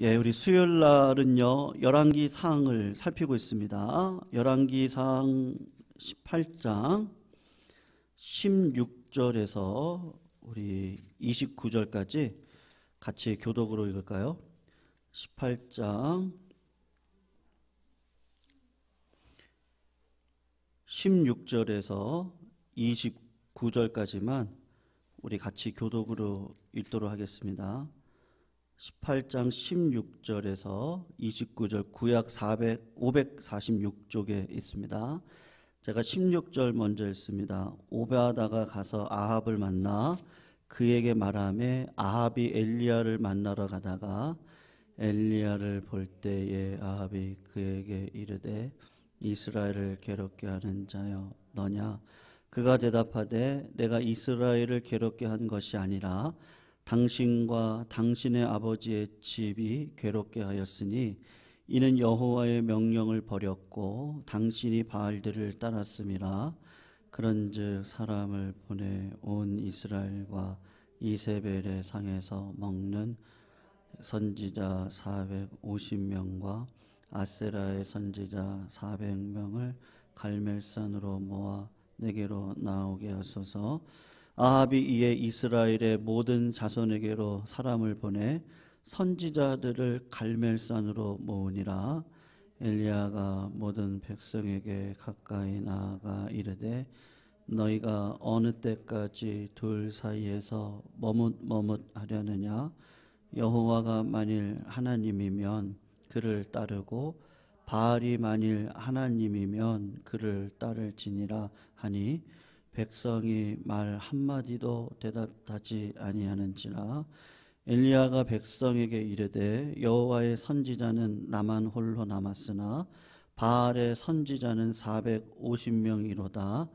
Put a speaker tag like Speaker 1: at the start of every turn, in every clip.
Speaker 1: 예, 우리 수요일 날은요, 열왕기상을 살피고 있습니다. 열왕기상 18장 16절에서 우리 29절까지 같이 교독으로 읽을까요? 18장 16절에서 29절까지만 우리 같이 교독으로 읽도록 하겠습니다. 18장 16절에서 29절 구약 546쪽에 있습니다. 제가 16절 먼저 읽습니다. 오베아다가 가서 아합을 만나 그에게 말하매 아합이 엘리야를 만나러 가다가 엘리야를 볼 때에 아합이 그에게 이르되 이스라엘을 괴롭게 하는 자여 너냐? 그가 대답하되 내가 이스라엘을 괴롭게 한 것이 아니라 당신과 당신의 아버지의 집이 괴롭게 하였으니 이는 여호와의 명령을 버렸고 당신이 바알들을 따랐음이라. 그런즉 사람을 보내 온 이스라엘과 이세벨의 상에서 먹는 선지자 450명과 아세라의 선지자 400명을 갈멜산으로 모아 내게로 나오게 하소서. 아합이 이에 이스라엘의 모든 자손에게로 사람을 보내 선지자들을 갈멜산으로 모으니라. 엘리야가 모든 백성에게 가까이 나아가 이르되 너희가 어느 때까지 둘 사이에서 머뭇머뭇하려느냐? 여호와가 만일 하나님이면 그를 따르고 바알이 만일 하나님이면 그를 따를지니라 하니 백성이 말 한마디도 대답하지 아니하는지라. 엘리야가 백성에게 이르되 여호와의 선지자는 나만 홀로 남았으나 바알의 선지자는 450명이로다.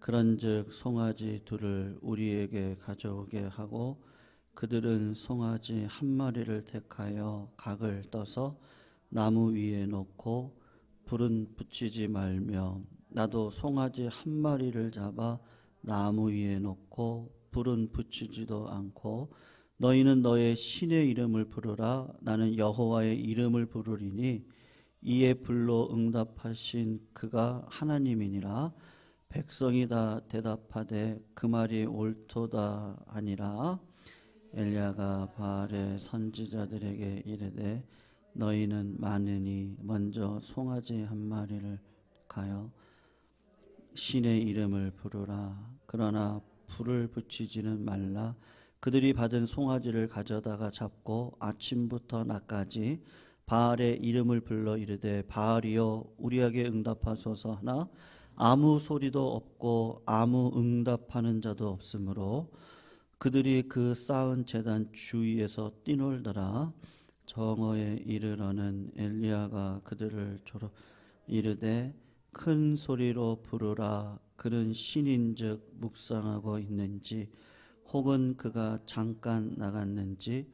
Speaker 1: 그런즉 송아지 둘을 우리에게 가져오게 하고 그들은 송아지 한 마리를 택하여 각을 떠서 나무 위에 놓고 불은 붙이지 말며 나도 송아지 한 마리를 잡아 나무 위에 놓고 불은 붙이지도 않고 너희는 너의 신의 이름을 부르라. 나는 여호와의 이름을 부르리니 이에 불로 응답하신 그가 하나님이니라. 백성이 다 대답하되 그 말이 옳도다 하니라. 엘리야가 바알의 선지자들에게 이르되 너희는 많으니 먼저 송아지 한 마리를 가요 신의 이름을 부르라. 그러나 불을 붙이지는 말라. 그들이 받은 송아지를 가져다가 잡고 아침부터 낮까지 바알의 이름을 불러 이르되 바알이여 우리에게 응답하소서 하나 아무 소리도 없고 아무 응답하는 자도 없으므로 그들이 그 쌓은 제단 주위에서 뛰놀더라. 정오에 이르러는 엘리야가 그들을 이르되 큰 소리로 부르라. 그는 신인즉 묵상하고 있는지 혹은 그가 잠깐 나갔는지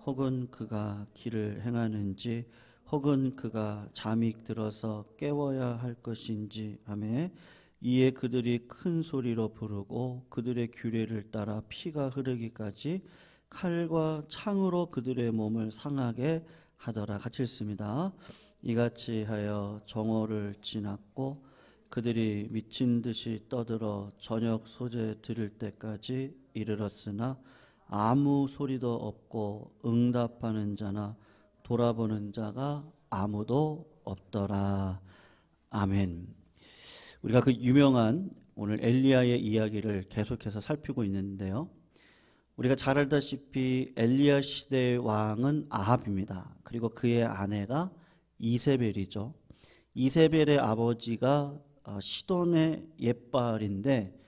Speaker 1: 혹은 그가 길을 행하는지 혹은 그가 잠이 들어서 깨워야 할 것인지 하매 이에 그들이 큰 소리로 부르고 그들의 규례를 따라 피가 흐르기까지 칼과 창으로 그들의 몸을 상하게 하더라. 같이 읽습니다. 이같이 하여 정오를 지났고 그들이 미친 듯이 떠들어 저녁 소재 들을 때까지 이르렀으나 아무 소리도 없고 응답하는 자나 돌아보는 자가 아무도 없더라. 아멘. 우리가 그 유명한 오늘 엘리야의 이야기를 계속해서 살피고 있는데요. 우리가 잘 알다시피 엘리야 시대의 왕은 아합입니다. 그리고 그의 아내가 이세벨이죠. 이세벨의 아버지가 시돈의 옛바알인데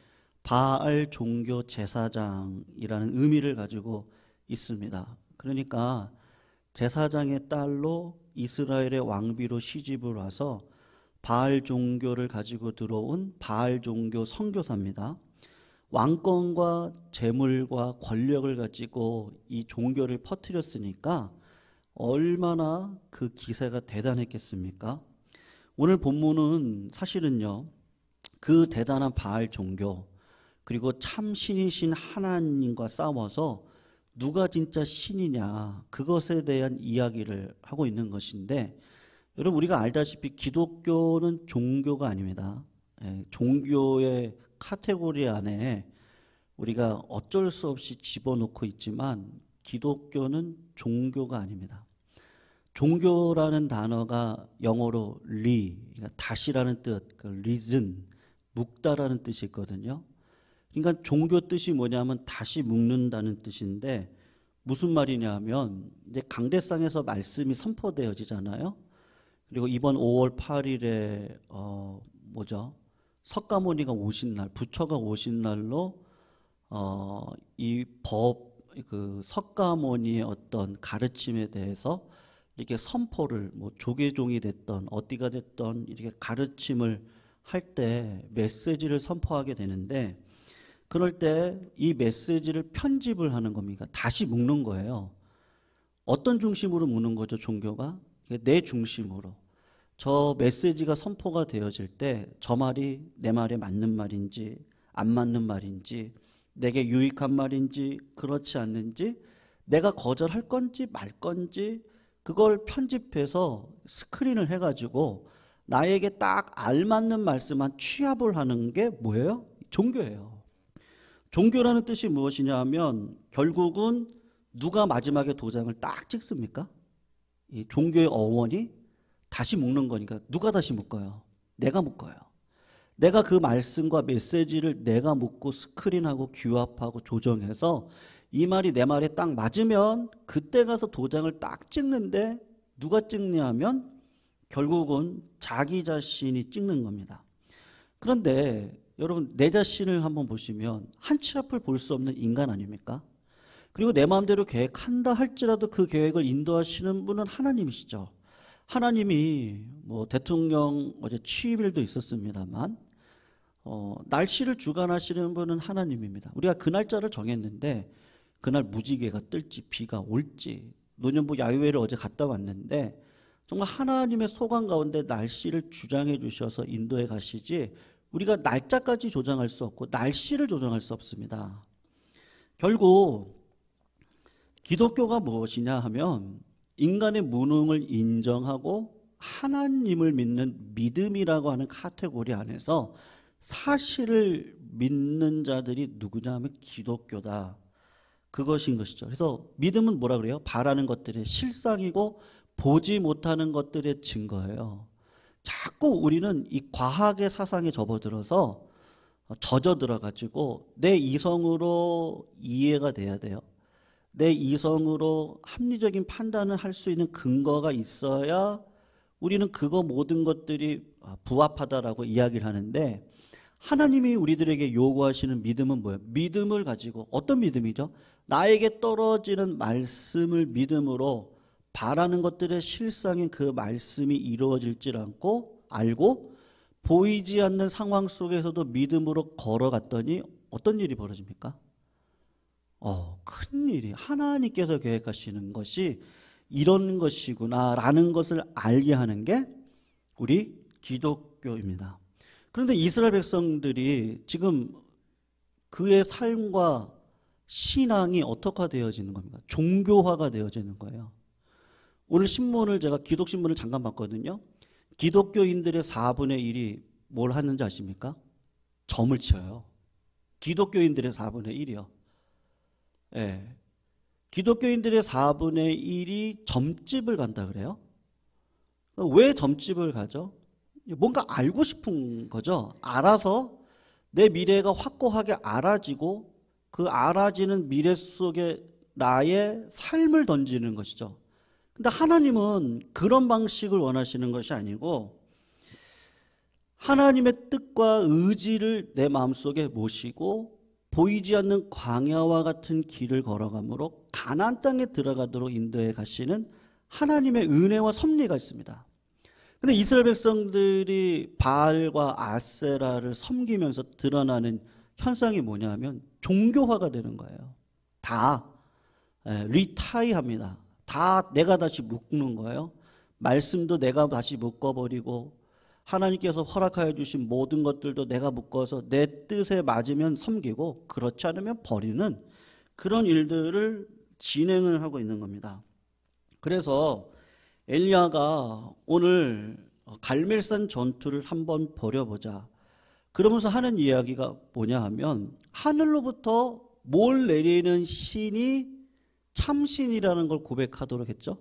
Speaker 1: 바알 종교 제사장이라는 의미를 가지고 있습니다. 그러니까 제사장의 딸로 이스라엘의 왕비로 시집을 와서 바알 종교를 가지고 들어온 바알 종교 선교사입니다. 왕권과 재물과 권력을 가지고 이 종교를 퍼뜨렸으니까 얼마나 그 기세가 대단했겠습니까? 오늘 본문은 사실은요, 그 대단한 바알 종교 그리고 참 신이신 하나님과 싸워서 누가 진짜 신이냐, 그것에 대한 이야기를 하고 있는 것인데, 여러분 우리가 알다시피 기독교는 종교가 아닙니다. 종교의 카테고리 안에 우리가 어쩔 수 없이 집어넣고 있지만 기독교는 종교가 아닙니다. 종교라는 단어가 영어로 그러니까 다시라는 뜻, reason, 묵다라는 뜻이 있거든요. 그러니까 종교 뜻이 뭐냐면 다시 묵는다는 뜻인데, 무슨 말이냐 하면 이제 강대상에서 말씀이 선포되어지잖아요. 그리고 이번 5월 8일에 석가모니가 오신 날, 부처가 오신 날로 이 석가모니의 어떤 가르침에 대해서 이렇게 선포를, 조계종이 됐던 어디가 됐던 이렇게 가르침을 할 때 메시지를 선포하게 되는데, 그럴 때 이 메시지를 편집을 하는 겁니다. 다시 묶는 거예요. 어떤 중심으로 묶는 거죠, 종교가? 내 중심으로. 저 메시지가 선포가 되어질 때 저 말이 내 말에 맞는 말인지 안 맞는 말인지, 내게 유익한 말인지 그렇지 않는지, 내가 거절할 건지 말 건지, 그걸 편집해서 스크린을 해가지고 나에게 딱 알맞는 말씀만 취합을 하는 게 뭐예요? 종교예요. 종교라는 뜻이 무엇이냐 하면 결국은 누가 마지막에 도장을 딱 찍습니까? 이 종교의 어원이 다시 묶는 거니까 누가 다시 묶어요? 내가 묶어요. 내가 그 말씀과 메시지를 내가 묶고 스크린하고 규합하고 조정해서 이 말이 내 말에 딱 맞으면 그때 가서 도장을 딱 찍는데, 누가 찍냐 하면 결국은 자기 자신이 찍는 겁니다. 그런데 여러분, 내 자신을 한번 보시면 한 치 앞을 볼 수 없는 인간 아닙니까? 그리고 내 마음대로 계획한다 할지라도 그 계획을 인도하시는 분은 하나님이시죠. 하나님이 대통령 어제 취임일도 있었습니다만 날씨를 주관하시는 분은 하나님입니다. 우리가 그 날짜를 정했는데 그날 무지개가 뜰지 비가 올지, 노년부 야유회를 어제 갔다 왔는데 정말 하나님의 소관 가운데 날씨를 주장해 주셔서 인도해 가시지, 우리가 날짜까지 조정할 수 없고 날씨를 조정할 수 없습니다. 결국 기독교가 무엇이냐 하면 인간의 무능을 인정하고 하나님을 믿는 믿음이라고 하는 카테고리 안에서 사실을 믿는 자들이 누구냐 하면 기독교다. 그것인 것이죠. 그래서 믿음은 뭐라 그래요? 바라는 것들의 실상이고 보지 못하는 것들의 증거예요. 자꾸 우리는 이 과학의 사상에 접어들어서 젖어들어가지고 내 이성으로 이해가 돼야 돼요. 내 이성으로 합리적인 판단을 할 수 있는 근거가 있어야 우리는 그거 모든 것들이 부합하다라고 이야기를 하는데, 하나님이 우리들에게 요구하시는 믿음은 뭐예요? 믿음을 가지고, 어떤 믿음이죠? 나에게 떨어지는 말씀을 믿음으로 바라는 것들의 실상인 그 말씀이 이루어질지 알고 보이지 않는 상황 속에서도 믿음으로 걸어갔더니 어떤 일이 벌어집니까? 큰 일이, 하나님께서 계획하시는 것이 이런 것이구나 라는 것을 알게 하는 게 우리 기독교입니다. 그런데 이스라엘 백성들이 지금 그의 삶과 신앙이 어떻게 되어지는 겁니까? 종교화가 되어지는 거예요. 오늘 신문을, 제가 기독신문을 잠깐 봤거든요. 기독교인들의 4분의 1이 뭘 하는지 아십니까? 점을 쳐요. 기독교인들의 4분의 1이요. 예. 기독교인들의 4분의 1이 점집을 간다 그래요. 왜 점집을 가죠? 뭔가 알고 싶은 거죠. 알아서 내 미래가 확고하게 알아지고 그 알아지는 미래 속에 나의 삶을 던지는 것이죠. 근데 하나님은 그런 방식을 원하시는 것이 아니고 하나님의 뜻과 의지를 내 마음속에 모시고 보이지 않는 광야와 같은 길을 걸어가므로 가나안 땅에 들어가도록 인도해 가시는 하나님의 은혜와 섭리가 있습니다. 근데 이스라엘 백성들이 바알과 아세라를 섬기면서 드러나는 현상이 뭐냐면 종교화가 되는 거예요. 다 리타이합니다. 다 내가 다시 묶는 거예요. 말씀도 내가 다시 묶어버리고 하나님께서 허락하여 주신 모든 것들도 내가 묶어서 내 뜻에 맞으면 섬기고 그렇지 않으면 버리는 그런 일들을 진행을 하고 있는 겁니다. 그래서 엘리야가 오늘 갈멜산 전투를 한번 벌여보자. 그러면서 하는 이야기가 뭐냐 하면 하늘로부터 뭘 내리는 신이 참신이라는 걸 고백하도록 했죠.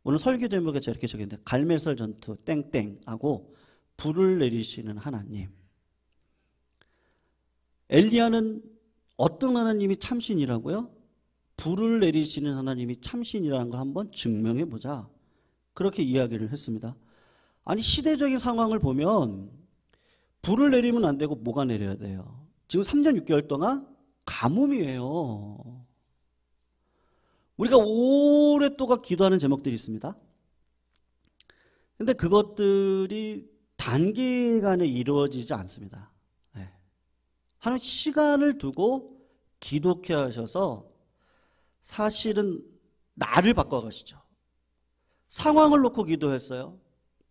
Speaker 1: 오늘 설교 제목에 제가 이렇게 적였는데 갈멜산 전투 땡땡하고 불을 내리시는 하나님. 엘리야는 어떤 하나님이 참신이라고요? 불을 내리시는 하나님이 참신이라는 걸 한번 증명해 보자. 그렇게 이야기를 했습니다. 아니 시대적인 상황을 보면 불을 내리면 안 되고 뭐가 내려야 돼요? 지금 3년 6개월 동안 가뭄이에요. 우리가 오랫동안 기도하는 제목들이 있습니다. 근데 그것들이 단기간에 이루어지지 않습니다. 네. 하나님 시간을 두고 기독해 하셔서 사실은 나를 바꿔가시죠. 상황을 놓고 기도했어요.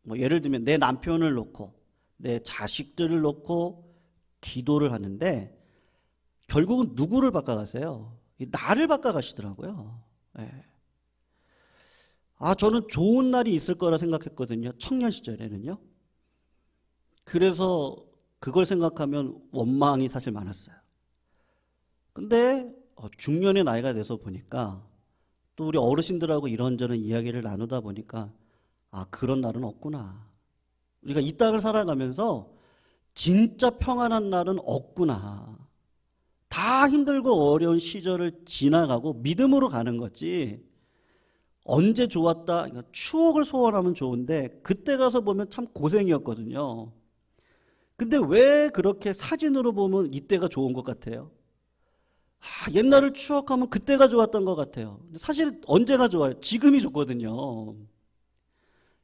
Speaker 1: 뭐 예를 들면 내 남편을 놓고 내 자식들을 놓고 기도를 하는데 결국은 누구를 바꿔가세요? 나를 바꿔가시더라고요. 네. 저는 좋은 날이 있을 거라 생각했거든요. 청년 시절에는요. 그래서 그걸 생각하면 원망이 사실 많았어요. 근데 중년의 나이가 돼서 보니까 또 우리 어르신들하고 이런저런 이야기를 나누다 보니까 그런 날은 없구나. 우리가 이 땅을 살아가면서 진짜 평안한 날은 없구나. 다 힘들고 어려운 시절을 지나가고 믿음으로 가는 거지. 언제 좋았다. 추억을 소환하면 좋은데 그때 가서 보면 참 고생이었거든요. 근데 왜 그렇게 사진으로 보면 이때가 좋은 것 같아요? 옛날을 추억하면 그때가 좋았던 것 같아요. 근데 사실 언제가 좋아요? 지금이 좋거든요.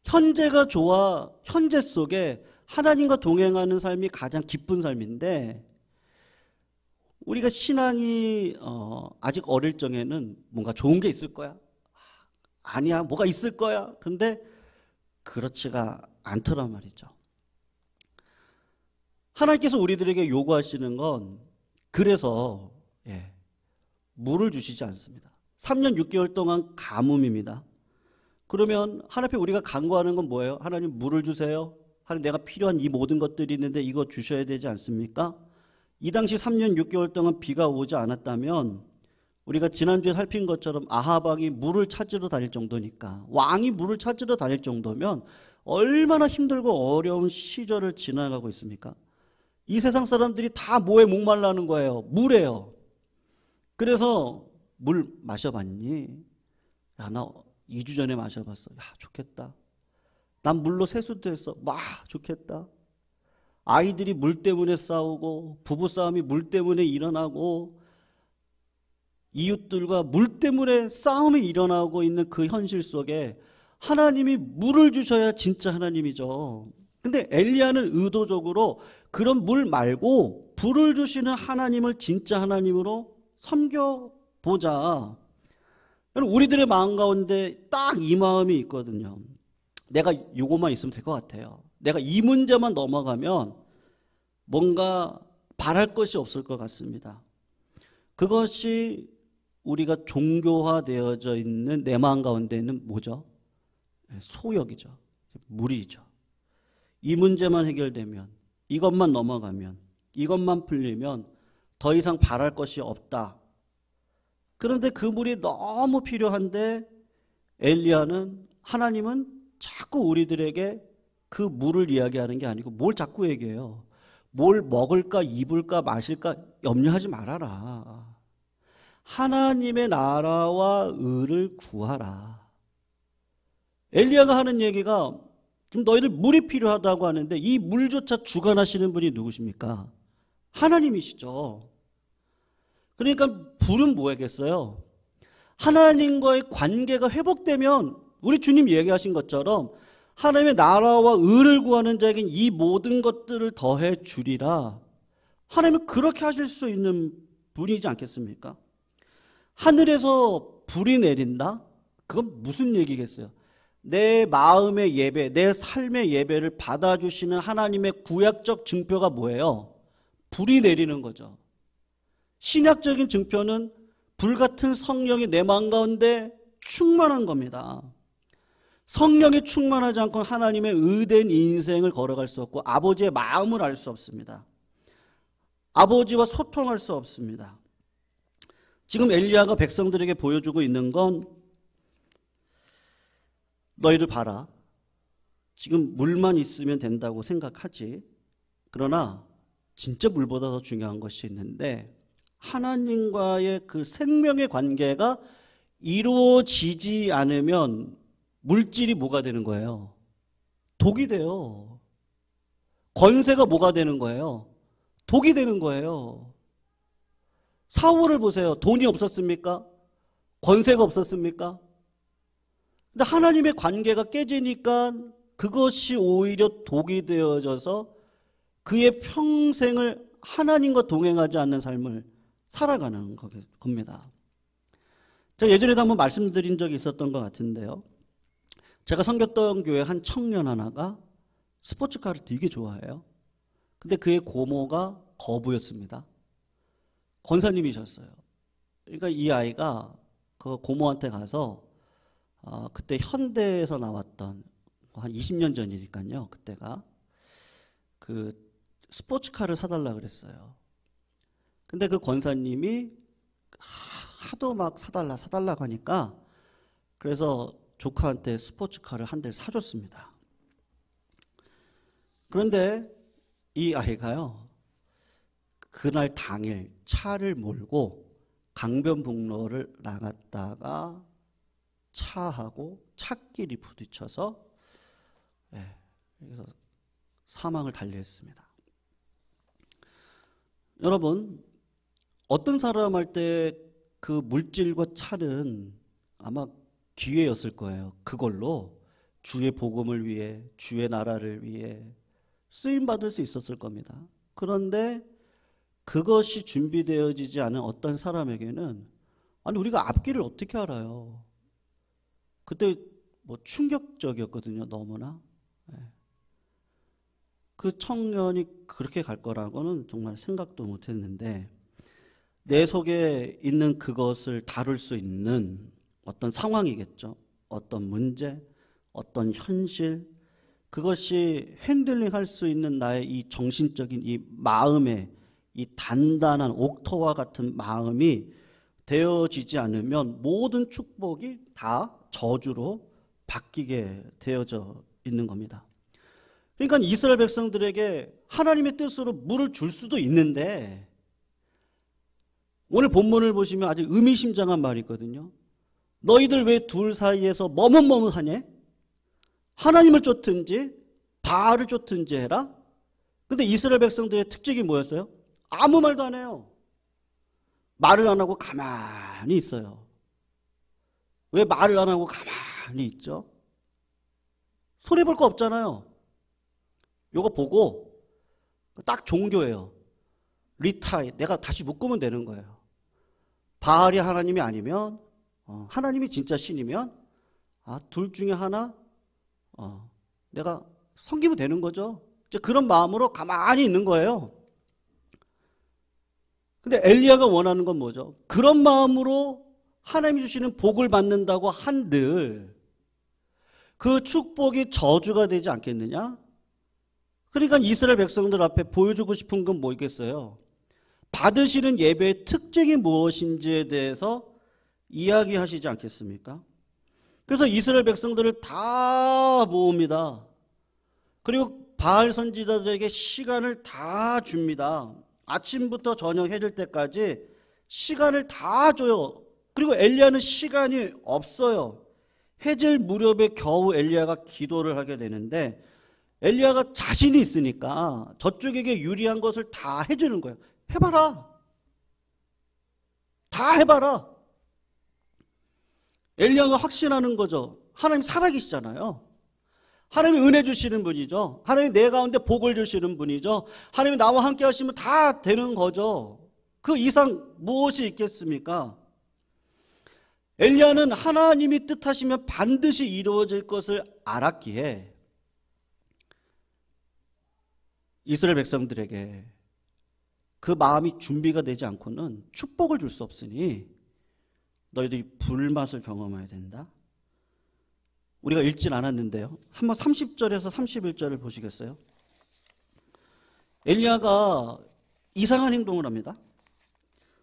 Speaker 1: 현재가 좋아. 현재 속에 하나님과 동행하는 삶이 가장 기쁜 삶인데 우리가 신앙이 아직 어릴 적에는 뭔가 좋은 게 있을 거야. 아니야, 뭐가 있을 거야. 그런데 그렇지가 않더란 말이죠. 하나님께서 우리들에게 요구하시는 건 그래서 물을 주시지 않습니다. 3년 6개월 동안 가뭄입니다. 그러면 하나님 앞에 우리가 간구하는 건 뭐예요? 하나님 물을 주세요. 하나님 내가 필요한 이 모든 것들이 있는데 이거 주셔야 되지 않습니까? 이 당시 3년 6개월 동안 비가 오지 않았다면 우리가 지난주에 살핀 것처럼 아합 왕이 물을 찾으러 다닐 정도니까 왕이 물을 찾으러 다닐 정도면 얼마나 힘들고 어려운 시절을 지나가고 있습니까? 이 세상 사람들이 다 뭐에 목말라는 거예요? 물에요. 그래서 물 마셔봤니? 야, 나 2주 전에 마셔봤어. 야, 좋겠다. 난 물로 세수도 했어. 좋겠다. 아이들이 물 때문에 싸우고 부부싸움이 물 때문에 일어나고 이웃들과 물 때문에 싸움이 일어나고 있는 그 현실 속에 하나님이 물을 주셔야 진짜 하나님이죠. 근데 엘리야는 의도적으로 그런 물 말고 불을 주시는 하나님을 진짜 하나님으로 섬겨보자. 우리들의 마음 가운데 딱 이 마음이 있거든요. 내가 이것만 있으면 될 것 같아요. 내가 이 문제만 넘어가면 뭔가 바랄 것이 없을 것 같습니다. 그것이 우리가 종교화되어져 있는 내 마음 가운데는 뭐죠? 소욕이죠. 무리죠. 이 문제만 해결되면, 이것만 넘어가면, 이것만 풀리면 더 이상 바랄 것이 없다. 그런데 그 물이 너무 필요한데 엘리야는 하나님은 자꾸 우리들에게 그 물을 이야기하는 게 아니고 뭘 자꾸 얘기해요? 뭘 먹을까 입을까 마실까 염려하지 말아라. 하나님의 나라와 의를 구하라. 엘리야가 하는 얘기가 지금 너희들 물이 필요하다고 하는데 이 물조차 주관하시는 분이 누구십니까? 하나님이시죠. 그러니까 불은 뭐겠어요? 하나님과의 관계가 회복되면 우리 주님 얘기하신 것처럼 하나님의 나라와 의를 구하는 자에겐 이 모든 것들을 더해 주리라. 하나님은 그렇게 하실 수 있는 분이지 않겠습니까? 하늘에서 불이 내린다? 그건 무슨 얘기겠어요? 내 마음의 예배, 내 삶의 예배를 받아주시는 하나님의 구약적 증표가 뭐예요? 불이 내리는 거죠. 신약적인 증표는 불같은 성령이 내 마음 가운데 충만한 겁니다. 성령이 충만하지 않고 하나님의 의된 인생을 걸어갈 수 없고 아버지의 마음을 알 수 없습니다. 아버지와 소통할 수 없습니다. 지금 엘리야가 백성들에게 보여주고 있는 건 너희를 봐라. 지금 물만 있으면 된다고 생각하지. 그러나 진짜 물보다 더 중요한 것이 있는데 하나님과의 그 생명의 관계가 이루어지지 않으면 물질이 뭐가 되는 거예요? 독이 돼요. 권세가 뭐가 되는 거예요? 독이 되는 거예요. 사울을 보세요. 돈이 없었습니까? 권세가 없었습니까? 근데 하나님의 관계가 깨지니까 그것이 오히려 독이 되어져서 그의 평생을 하나님과 동행하지 않는 삶을 살아가는 겁니다. 제가 예전에도 한번 말씀드린 적이 있었던 것 같은데요. 제가 섬겼던 교회 한 청년 하나가 스포츠카를 되게 좋아해요. 근데 그의 고모가 거부였습니다. 권사님이셨어요. 그러니까 이 아이가 그 고모한테 가서 그때 현대에서 나왔던 한 20년 전이니까요. 그때가 그 스포츠카를 사달라 그랬어요. 근데 그 권사님이 하도 막 사달라고 하니까 그래서 조카한테 스포츠카를 한 대를 사줬습니다. 그런데 이 아이가요. 그날 당일 차를 몰고 강변북로를 나갔다가 차하고 차끼리 부딪혀서 그래서 사망을 달리했습니다. 여러분, 어떤 사람 할 때 그 물질과 차는 아마 기회였을 거예요. 그걸로 주의 복음을 위해, 주의 나라를 위해 쓰임받을 수 있었을 겁니다. 그런데 그것이 준비되어지지 않은 어떤 사람에게는 아니 우리가 앞길을 어떻게 알아요? 그때 뭐 충격적이었거든요. 너무나. 그 청년이 그렇게 갈 거라고는 정말 생각도 못했는데 내 속에 있는 그것을 다룰 수 있는 어떤 상황이겠죠. 어떤 문제, 어떤 현실, 그것이 핸들링할 수 있는 나의 이 정신적인 이 마음의 이 단단한 옥토와 같은 마음이 되어지지 않으면 모든 축복이 다 저주로 바뀌게 되어져 있는 겁니다. 그러니까 이스라엘 백성들에게 하나님의 뜻으로 물을 줄 수도 있는데 오늘 본문을 보시면 아주 의미심장한 말이 있거든요. 너희들 왜 둘 사이에서 머뭇머뭇하냐? 하나님을 쫓든지 바알을 쫓든지 해라. 근데 이스라엘 백성들의 특징이 뭐였어요? 아무 말도 안 해요. 말을 안 하고 가만히 있어요. 왜 말을 안 하고 가만히 있죠? 손해볼 거 없잖아요. 요거 보고 딱 종교예요. 리타이, 내가 다시 묶으면 되는 거예요. 바알이 하나님이 아니면 하나님이 진짜 신이면 둘 중에 하나 내가 섬기면 되는 거죠. 이제 그런 마음으로 가만히 있는 거예요. 근데 엘리야가 원하는 건 뭐죠? 그런 마음으로 하나님이 주시는 복을 받는다고 한들 그 축복이 저주가 되지 않겠느냐? 그러니까 이스라엘 백성들 앞에 보여주고 싶은 건 뭐겠어요? 받으시는 예배의 특징이 무엇인지에 대해서 이야기하시지 않겠습니까? 그래서 이스라엘 백성들을 다 모읍니다. 그리고 바알 선지자들에게 시간을 다 줍니다. 아침부터 저녁 해질 때까지 시간을 다 줘요. 그리고 엘리야는 시간이 없어요. 해질 무렵에 겨우 엘리야가 기도를 하게 되는데 엘리야가 자신이 있으니까 저쪽에게 유리한 것을 다 해주는 거예요. 해봐라. 다 해봐라. 엘리야가 확신하는 거죠. 하나님 살아계시잖아요. 하나님이 은혜 주시는 분이죠. 하나님이 내 가운데 복을 주시는 분이죠. 하나님이 나와 함께 하시면 다 되는 거죠. 그 이상 무엇이 있겠습니까? 엘리야는 하나님이 뜻하시면 반드시 이루어질 것을 알았기에 이스라엘 백성들에게 그 마음이 준비가 되지 않고는 축복을 줄 수 없으니 너희들이 불맛을 경험해야 된다. 우리가 읽진 않았는데요. 한번 30절에서 31절을 보시겠어요? 엘리야가 이상한 행동을 합니다.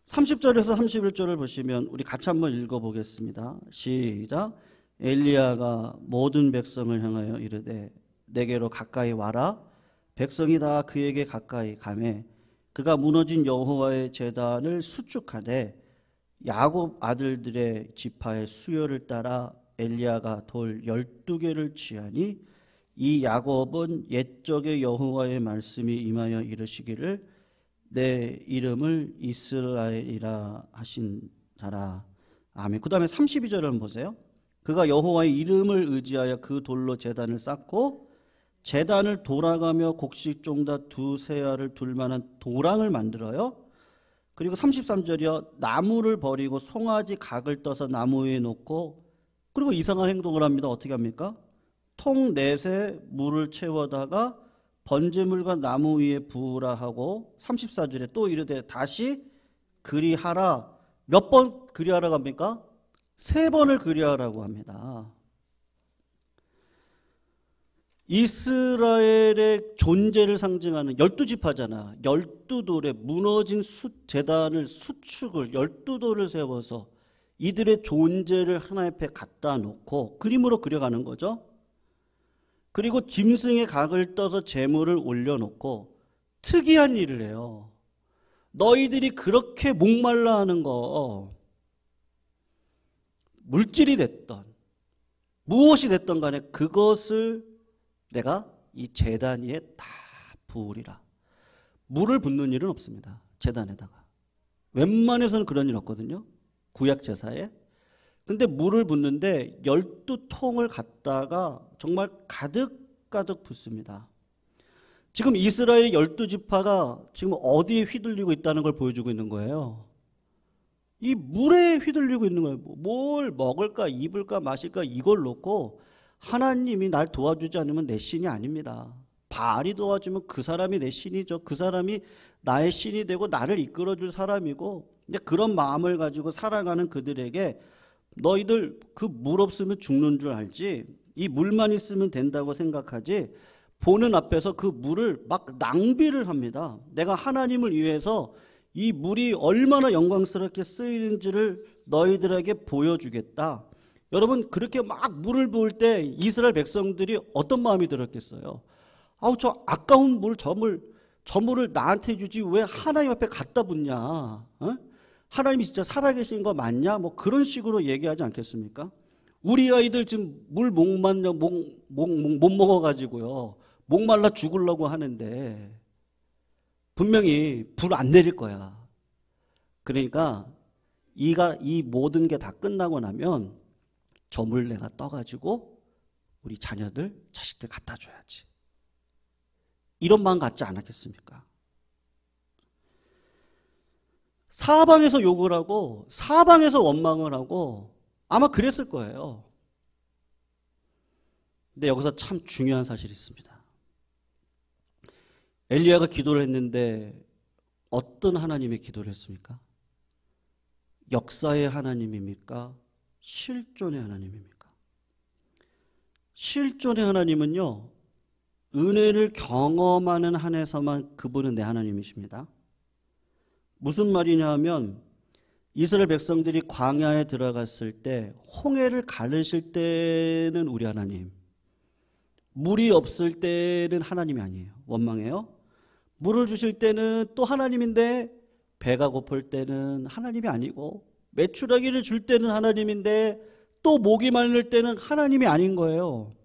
Speaker 1: 30절에서 31절을 보시면 우리 같이 한번 읽어보겠습니다. 시작. 엘리야가 모든 백성을 향하여 이르되 내게로 가까이 와라. 백성이 다 그에게 가까이 가매 그가 무너진 여호와의 제단을 수축하되 야곱 아들들의 지파의 수요를 따라 엘리야가 돌 12개를 취하니 이 야곱은 옛적의 여호와의 말씀이 임하여 이르시기를 내 이름을 이스라엘이라 하신 자라. 아멘. 그 다음에 32절을 한번 보세요. 그가 여호와의 이름을 의지하여 그 돌로 제단을 쌓고 제단을 돌아가며 곡식종자 2세알을 둘 만한 도랑을 만들어요. 그리고 33절이요. 나무를 버리고 송아지 각을 떠서 나무 위에 놓고 그리고 이상한 행동을 합니다. 어떻게 합니까? 통 넷에 물을 채워다가 번제물과 나무 위에 부으라 하고 34절에 또 이르되 다시 그리하라. 몇 번 그리하라고 합니까? 3번을 그리하라고 합니다. 이스라엘의 존재를 상징하는 12지파잖아. 12돌의 무너진 제단을 수축을 12돌을 세워서 이들의 존재를 하나 옆에 갖다 놓고 그림으로 그려가는 거죠. 그리고 짐승의 각을 떠서 제물을 올려놓고 특이한 일을 해요. 너희들이 그렇게 목말라 하는 거 물질이 됐던 무엇이 됐던 간에 그것을 내가 이 제단 위에 다 부으리라. 물을 붓는 일은 없습니다. 제단에다가. 웬만해서는 그런 일 없거든요. 구약 제사에. 근데 물을 붓는데 12통을 갖다가 정말 가득가득 붓습니다. 지금 이스라엘의 12지파가 지금 어디에 휘둘리고 있다는 걸 보여주고 있는 거예요. 이 물에 휘둘리고 있는 거예요. 뭘 먹을까 입을까 마실까 이걸 놓고 하나님이 날 도와주지 않으면 내 신이 아닙니다. 바알이 도와주면 그 사람이 내 신이죠. 그 사람이 나의 신이 되고 나를 이끌어줄 사람이고 이제 그런 마음을 가지고 살아가는 그들에게 너희들 그 물 없으면 죽는 줄 알지 이 물만 있으면 된다고 생각하지 보는 앞에서 그 물을 막 낭비를 합니다. 내가 하나님을 위해서 이 물이 얼마나 영광스럽게 쓰이는지를 너희들에게 보여주겠다. 여러분 그렇게 막 물을 부을 때 이스라엘 백성들이 어떤 마음이 들었겠어요? 아우 저 아까운 물 저 물을 나한테 주지 왜 하나님 앞에 갖다 붓냐? 어? 하나님이 진짜 살아계신 거 맞냐? 뭐 그런 식으로 얘기하지 않겠습니까? 우리 아이들 지금 물 못 먹어가지고요. 목말라 죽으려고 하는데 분명히 불 안 내릴 거야. 그러니까 이 모든 게 다 끝나고 나면 저 물 내가 떠가지고 우리 자식들 갖다 줘야지. 이런 마음 갖지 않았겠습니까? 사방에서 욕을 하고 사방에서 원망을 하고 아마 그랬을 거예요. 근데 여기서 참 중요한 사실이 있습니다. 엘리야가 기도를 했는데 어떤 하나님의 기도를 했습니까? 역사의 하나님입니까? 실존의 하나님입니까? 실존의 하나님은요, 은혜를 경험하는 한에서만 그분은 내 하나님이십니다. 무슨 말이냐 하면 이스라엘 백성들이 광야에 들어갔을 때 홍해를 가르실 때는 우리 하나님, 물이 없을 때는 하나님이 아니에요. 원망해요. 물을 주실 때는 또 하나님인데 배가 고플 때는 하나님이 아니고 메추라기를 줄 때는 하나님인데 또 목이 마를 때는 하나님이 아닌 거예요.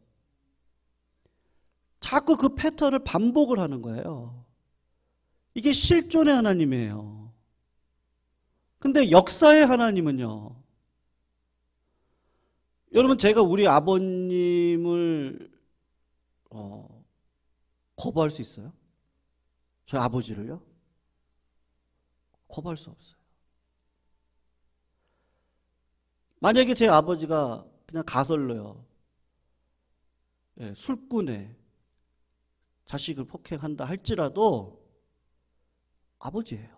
Speaker 1: 자꾸 그 패턴을 반복을 하는 거예요. 이게 실존의 하나님이에요. 근데 역사의 하나님은요. 여러분 제가 우리 아버님을 거부할 수 있어요? 저희 아버지를요? 거부할 수 없어요. 만약에 제 아버지가 그냥 가설로요. 술꾼에 자식을 폭행한다 할지라도 아버지예요.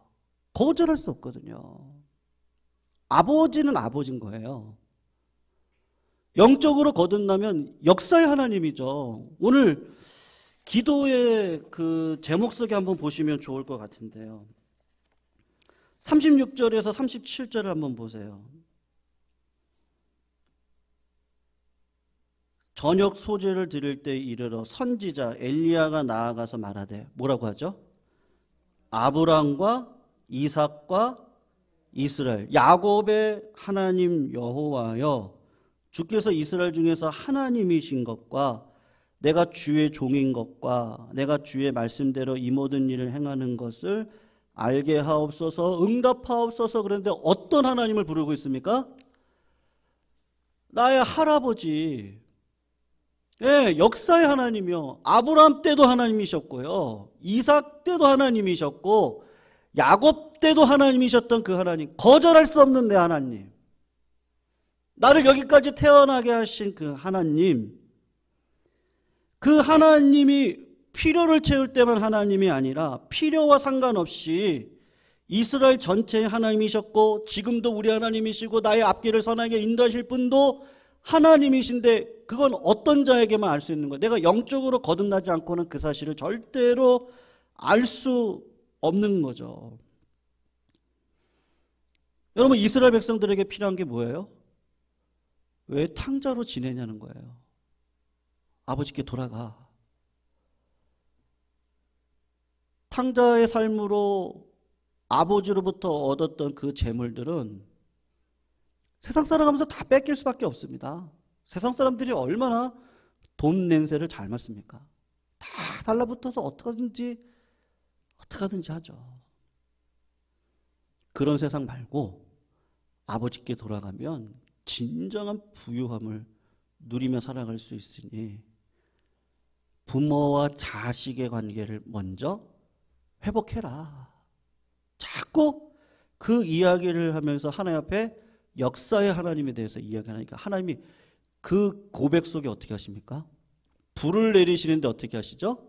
Speaker 1: 거절할 수 없거든요. 아버지는 아버지인 거예요. 영적으로 거듭나면 역사의 하나님이죠. 오늘 기도의 그 제목 속에 한번 보시면 좋을 것 같은데요. 36절에서 37절을 한번 보세요. 저녁 소제를 드릴 때 이르러 선지자 엘리야가 나아가서 말하되, 뭐라고 하죠? 아브람과 이삭과 이스라엘, 야곱의 하나님 여호와여, 주께서 이스라엘 중에서 하나님이신 것과 내가 주의 종인 것과 내가 주의 말씀대로 이 모든 일을 행하는 것을 알게 하옵소서, 응답하옵소서. 그런데 어떤 하나님을 부르고 있습니까? 나의 할아버지, 예, 역사의 하나님이요. 아브라함 때도 하나님이셨고요. 이삭 때도 하나님이셨고, 야곱 때도 하나님이셨던 그 하나님, 거절할 수 없는 내 하나님, 나를 여기까지 태어나게 하신 그 하나님, 그 하나님이 필요를 채울 때만 하나님이 아니라 필요와 상관없이 이스라엘 전체의 하나님이셨고, 지금도 우리 하나님이시고, 나의 앞길을 선하게 인도하실 분도 하나님이신데, 그건 어떤 자에게만 알 수 있는 거예요. 내가 영적으로 거듭나지 않고는 그 사실을 절대로 알 수 없는 거죠. 여러분, 이스라엘 백성들에게 필요한 게 뭐예요? 왜 탕자로 지내냐는 거예요. 아버지께 돌아가. 탕자의 삶으로 아버지로부터 얻었던 그 재물들은 세상 살아가면서 다 뺏길 수밖에 없습니다. 세상 사람들이 얼마나 돈 냄새를 잘 맡습니까? 다 달라붙어서 어떻게든지 하죠. 그런 세상 말고 아버지께 돌아가면 진정한 부유함을 누리며 살아갈 수 있으니 부모와 자식의 관계를 먼저 회복해라. 자꾸 그 이야기를 하면서 하나님 앞에 역사의 하나님에 대해서 이야기하니까 하나님이 그 고백 속에 어떻게 하십니까? 불을 내리시는데 어떻게 하시죠?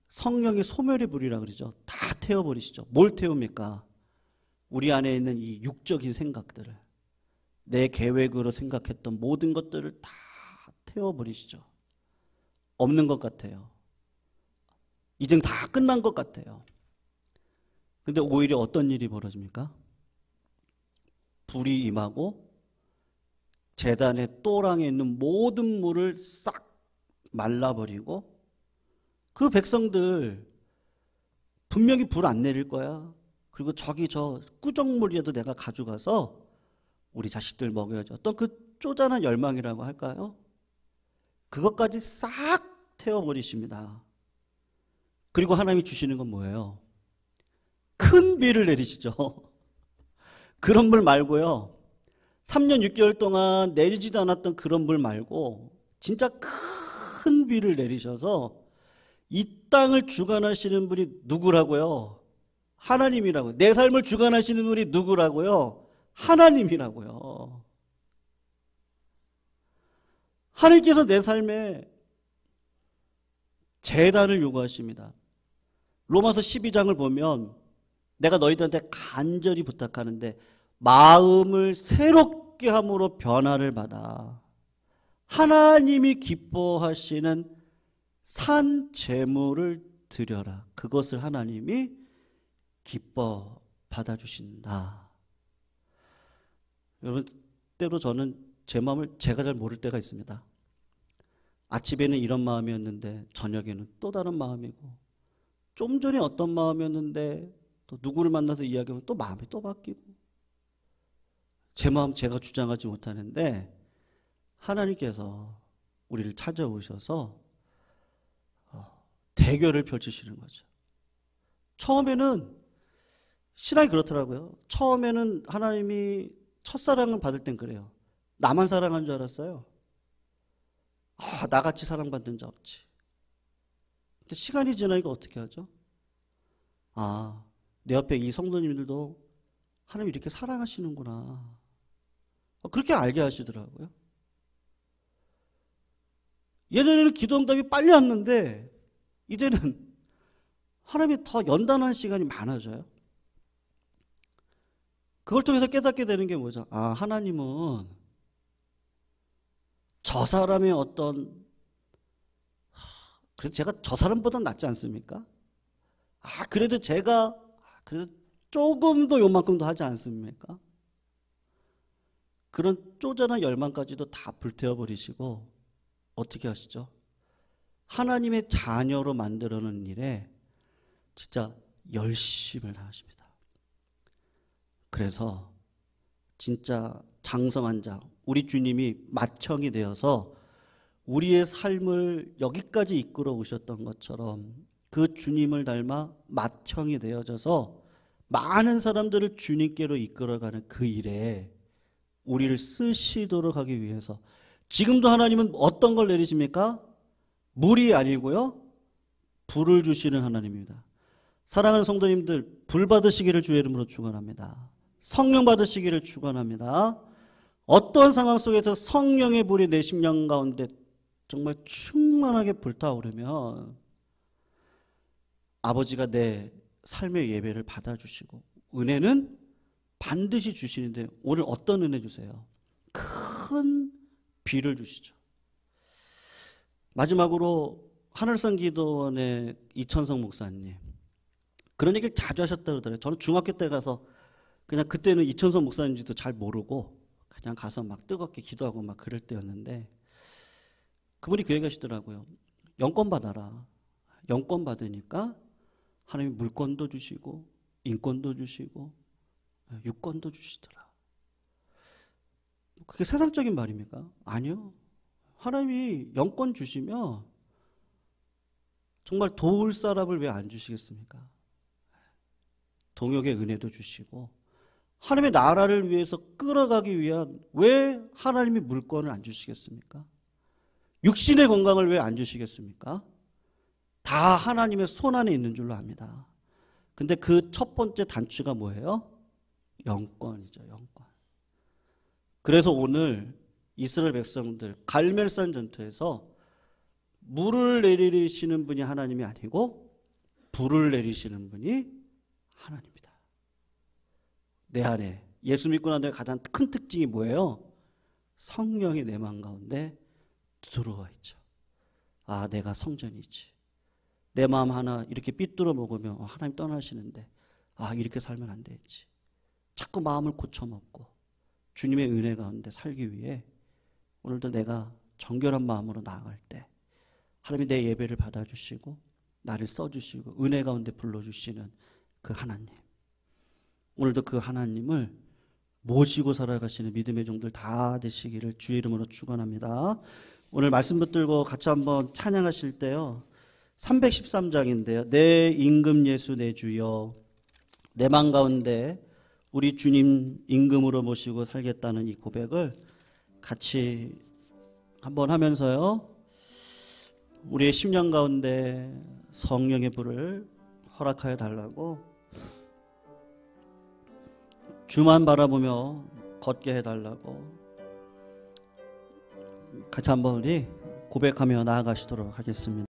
Speaker 1: 성령의 소멸의 불이라 그러죠. 다 태워버리시죠. 뭘 태웁니까? 우리 안에 있는 이 육적인 생각들을, 내 계획으로 생각했던 모든 것들을 다 태워버리시죠. 없는 것 같아요. 이젠 다 끝난 것 같아요. 근데 오히려 어떤 일이 벌어집니까? 불이 임하고 제단의 또랑에 있는 모든 물을 싹 말라버리고, 그 백성들 분명히 불 안 내릴 거야. 그리고 저기 저 꾸정물이라도 내가 가져가서 우리 자식들 먹여야지. 어떤 그 쪼잔한 열망이라고 할까요? 그것까지 싹 태워버리십니다. 그리고 하나님이 주시는 건 뭐예요? 큰 비를 내리시죠. 그런 물 말고요. 3년 6개월 동안 내리지도 않았던 그런 물 말고 진짜 큰 비를 내리셔서 이 땅을 주관하시는 분이 누구라고요? 하나님이라고요. 내 삶을 주관하시는 분이 누구라고요? 하나님이라고요. 하나님께서 내 삶에 제단을 요구하십니다. 로마서 12장을 보면 내가 너희들한테 간절히 부탁하는데 마음을 새롭게 함으로 변화를 받아 하나님이 기뻐하시는 산 제물을 드려라. 그것을 하나님이 기뻐 받아주신다. 여러분, 때로 저는 제 마음을 제가 잘 모를 때가 있습니다. 아침에는 이런 마음이었는데 저녁에는 또 다른 마음이고, 좀 전에 어떤 마음이었는데 또 누구를 만나서 이야기하면 또 마음이 또 바뀌고, 제 마음 제가 주장하지 못하는데 하나님께서 우리를 찾아오셔서 대결을 펼치시는 거죠. 처음에는 신앙이 그렇더라고요. 처음에는 하나님이 첫사랑을 받을 땐 그래요. 나만 사랑한 줄 알았어요. 나같이 사랑받는 자 없지. 근데 시간이 지나니까 어떻게 하죠? 내 옆에 이 성도님들도 하나님 이렇게 사랑하시는구나. 그렇게 알게 하시더라고요. 예전에는 기도응답이 빨리 왔는데 이제는 하나님이 더 연단하는 시간이 많아져요. 그걸 통해서 깨닫게 되는 게 뭐죠? 아, 하나님은 저 사람의 어떤, 그래도 제가 저 사람보다 낫지 않습니까? 아, 그래도 제가 그래도 조금 더 요만큼도 하지 않습니까? 그런 쪼잔한 열망까지도 다 불태워버리시고 어떻게 하시죠? 하나님의 자녀로 만들어놓은 일에 진짜 열심을 다하십니다. 그래서 진짜 장성한 자, 우리 주님이 맏형이 되어서 우리의 삶을 여기까지 이끌어 오셨던 것처럼 그 주님을 닮아 맏형이 되어져서 많은 사람들을 주님께로 이끌어가는 그 일에 우리를 쓰시도록 하기 위해서 지금도 하나님은 어떤 걸 내리십니까? 물이 아니고요, 불을 주시는 하나님입니다. 사랑하는 성도님들, 불 받으시기를 주의 이름으로 축원합니다. 성령 받으시기를 축원합니다. 어떠한 상황 속에서 성령의 불이 내 심령 가운데 정말 충만하게 불타오르면 아버지가 내 삶의 예배를 받아주시고 은혜는 반드시 주시는데 오늘 어떤 은혜 주세요? 큰 비를 주시죠. 마지막으로 하늘산 기도원의 이천성 목사님, 그런 얘기를 자주 하셨다고 그러더라고요. 저는 중학교 때 가서 그냥 그때는 이천성 목사님인지도 잘 모르고 그냥 가서 막 뜨겁게 기도하고 막 그럴 때였는데 그분이 그 얘기 하시더라고요. 영권 받아라. 영권 받으니까 하나님이 물권도 주시고 인권도 주시고 유권도 주시더라. 그게 세상적인 말입니까? 아니요. 하나님이 영권 주시면 정말 도울 사람을 왜 안 주시겠습니까? 동역의 은혜도 주시고 하나님의 나라를 위해서 끌어가기 위한 왜 하나님이 물권을 안 주시겠습니까? 육신의 건강을 왜 안 주시겠습니까? 다 하나님의 손 안에 있는 줄로 압니다. 근데 그 첫 번째 단추가 뭐예요? 영권이죠. 영권. 그래서 오늘 이스라엘 백성들 갈멜산 전투에서 물을 내리시는 분이 하나님이 아니고 불을 내리시는 분이 하나님입니다. 내 안에 예수 믿고 난 뒤에 가장 큰 특징이 뭐예요? 성령이 내 마음 가운데 들어와 있죠. 아, 내가 성전이지. 내 마음 하나 이렇게 삐뚤어 먹으면 하나님 떠나시는데 아, 이렇게 살면 안 되지. 자꾸 마음을 고쳐먹고 주님의 은혜 가운데 살기 위해 오늘도 내가 정결한 마음으로 나아갈 때 하나님이 내 예배를 받아주시고 나를 써주시고 은혜 가운데 불러주시는 그 하나님, 오늘도 그 하나님을 모시고 살아가시는 믿음의 종들 다 되시기를 주의 이름으로 축원합니다. 오늘 말씀 붙들고 같이 한번 찬양하실 때요, 313장인데요 내 임금 예수 내 주여, 내 맘 가운데 우리 주님 임금으로 모시고 살겠다는 이 고백을 같이 한번 하면서요, 우리의 심령 가운데 성령의 불을 허락하여 달라고, 주만 바라보며 걷게 해달라고 같이 한번 우리 고백하며 나아가시도록 하겠습니다.